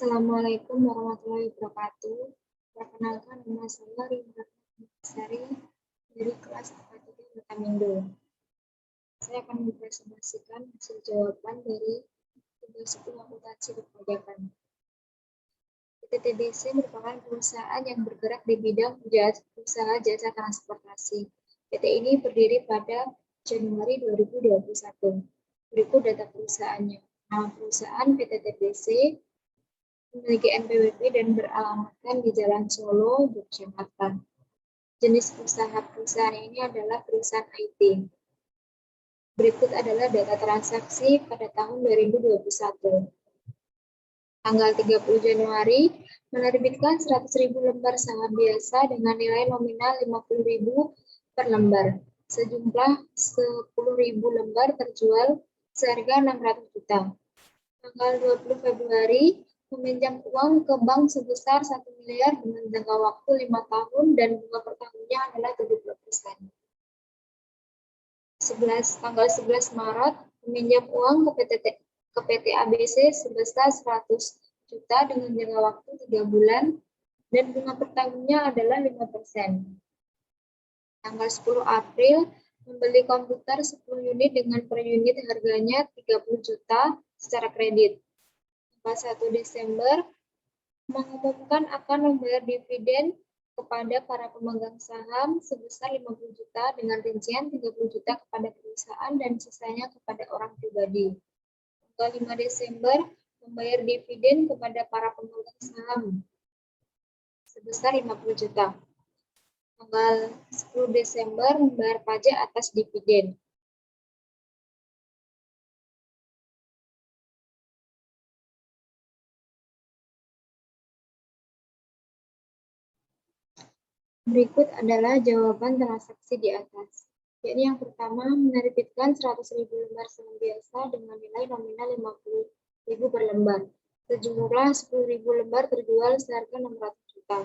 Assalamualaikum warahmatullahi wabarakatuh. Perkenalkan, nama saya Rina Sari dari kelas IPA 3 Metamindo. Saya akan mempresentasikan hasil jawaban dari tugas 10 akuntansi perpajakan. PT TBC merupakan perusahaan yang bergerak di bidang usaha jasa transportasi. PT ini berdiri pada Januari 2021. Berikut data perusahaannya. Nama perusahaan PT TBC memiliki NPWP dan beralamatkan di Jalan Solo, Yogyakarta. Jenis usaha perusahaan ini adalah perusahaan IT. Berikut adalah data transaksi pada tahun 2021. Tanggal 30 Januari, menerbitkan 100.000 lembar saham biasa dengan nilai nominal 50.000 per lembar. Sejumlah 10.000 lembar terjual seharga 600 juta. Tanggal 20 Februari, meminjam uang ke bank sebesar 1 miliar dengan jangka waktu 5 tahun dan bunga per tahunnya adalah 70%. Tanggal 11 Maret, meminjam uang ke PT ABC sebesar 100 juta dengan jangka waktu 3 bulan dan bunga per tahunnya adalah 5%. Tanggal 10 April, membeli komputer 10 unit dengan per unit harganya 30 juta secara kredit. Tanggal 1 Desember, mengumumkan akan membayar dividen kepada para pemegang saham sebesar 50 juta dengan rincian 30 juta kepada perusahaan dan sisanya kepada orang pribadi. Tanggal 5 Desember, membayar dividen kepada para pemegang saham sebesar 50 juta. Tanggal 10 Desember, membayar pajak atas dividen. Berikut adalah jawaban transaksi di atas. Yakni yang pertama, menerbitkan 100.000 lembar saham biasa dengan nilai nominal 50.000 per lembar. Sejumlah 10.000 lembar terjual seharga 600 juta.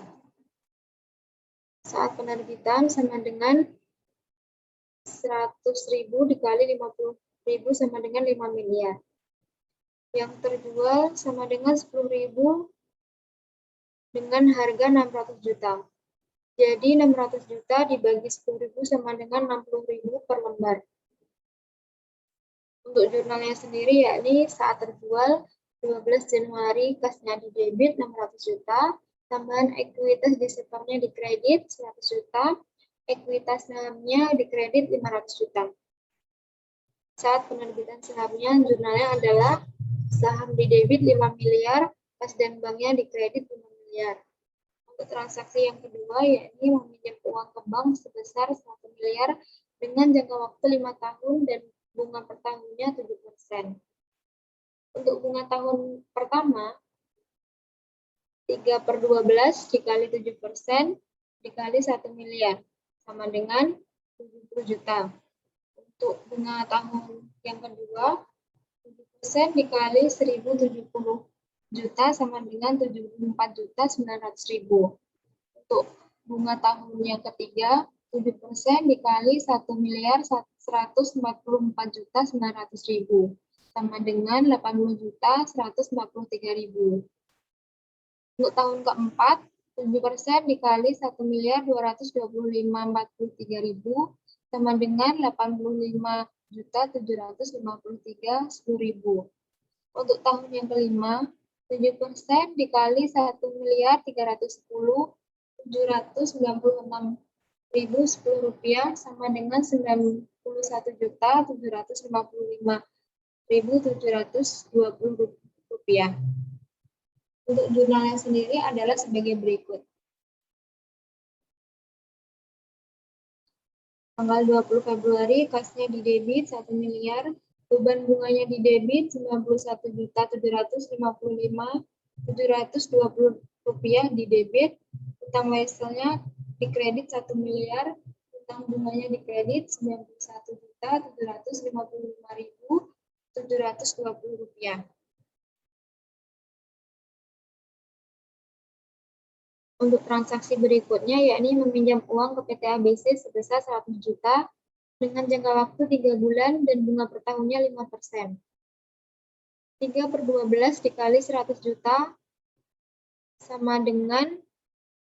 Saat penerbitan sama dengan 100.000 dikali 50.000 sama dengan 5 miliar. Yang terjual sama dengan 10.000 dengan harga 600 juta. Jadi 600 juta dibagi 10.000 sama dengan 60.000 per lembar. Untuk jurnalnya sendiri yakni saat terjual 12 Januari kasnya di debit 600 juta, tambahan ekuitas di setornya di kredit 100 juta, ekuitas sahamnya di kredit 500 juta. Saat penerbitan sahamnya, jurnalnya adalah saham di debit 5 miliar, kas dan banknya di kredit 5 miliar. Untuk transaksi yang kedua, yakni meminjam uang ke bank sebesar 1 miliar dengan jangka waktu 5 tahun dan bunga per tahunnya 7%. Untuk bunga tahun pertama, 3/12 dikali 7% dikali 1 miliar, sama dengan 70 juta. Untuk bunga tahun yang kedua, 7% dikali 1.070 juta sama dengan 74.900.000. Untuk bunga tahun yang ketiga, 7% dikali 1.144.900.000 sama dengan 80.143.000. Untuk tahun keempat, 7% dikali 1.225.043.000 sama dengan 85.753.1000. Untuk tahun yang kelima, 7% dikali 1.310.796.010 rupiah sama dengan 91.755.720 rupiah. Untuk jurnalnya sendiri adalah sebagai berikut. Tanggal 20 Februari, kasnya di debit 1 miliar, beban bunganya di debit 91.755.720 rupiah di debit, utang weselnya di kredit 1 miliar, utang bunganya di kredit 91.755.720 rupiah. Untuk transaksi berikutnya, yakni meminjam uang ke PT ABC sebesar 100 juta dengan jangka waktu 3 bulan dan bunga per tahunnya 5%. 3/12 dikali 100 juta sama dengan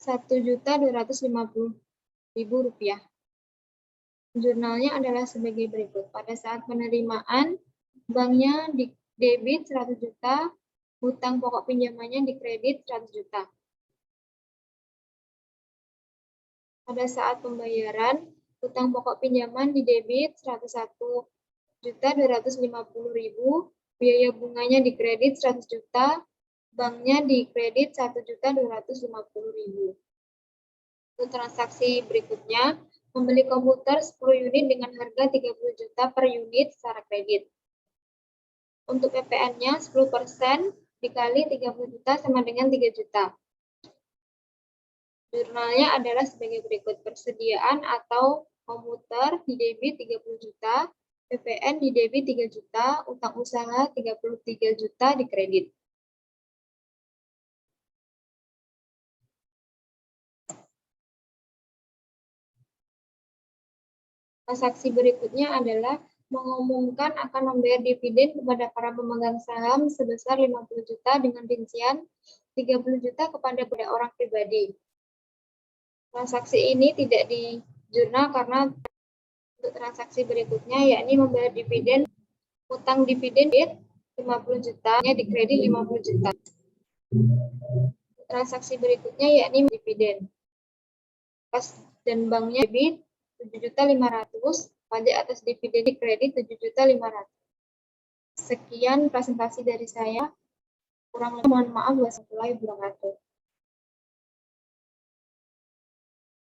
Rp1.250.000. Jurnalnya adalah sebagai berikut. Pada saat penerimaan, banknya di debit 100 juta, hutang pokok pinjamannya dikredit 100 juta. Pada saat pembayaran, hutang pokok pinjaman didebit 101.250.000, biaya bunganya dikredit 100 juta, banknya dikredit 1.250.000. Untuk transaksi berikutnya, membeli komputer 10 unit dengan harga 30 juta per unit secara kredit. Untuk PPN-nya 10% dikali 30 juta sama dengan 3 juta. Jurnalnya adalah sebagai berikut. Persediaan atau komputer di debit 30 juta, PPN di debit 3 juta, utang usaha 33 juta dikredit. Transaksi berikutnya adalah mengumumkan akan membayar dividen kepada para pemegang saham sebesar 50 juta dengan rincian 30 juta kepada orang pribadi. Transaksi ini tidak di jurnal karena untuk transaksi berikutnya yakni membayar dividen, utang dividen 50 juta, dikredit 50 juta. Transaksi berikutnya yakni dividen. Kas dan banknya debit 7.500.000, pajak atas dividen dikredit 7.500.000. Sekian presentasi dari saya. Kurang lebih mohon maaf. Wassalamualaikum warahmatullahi wabarakatuh.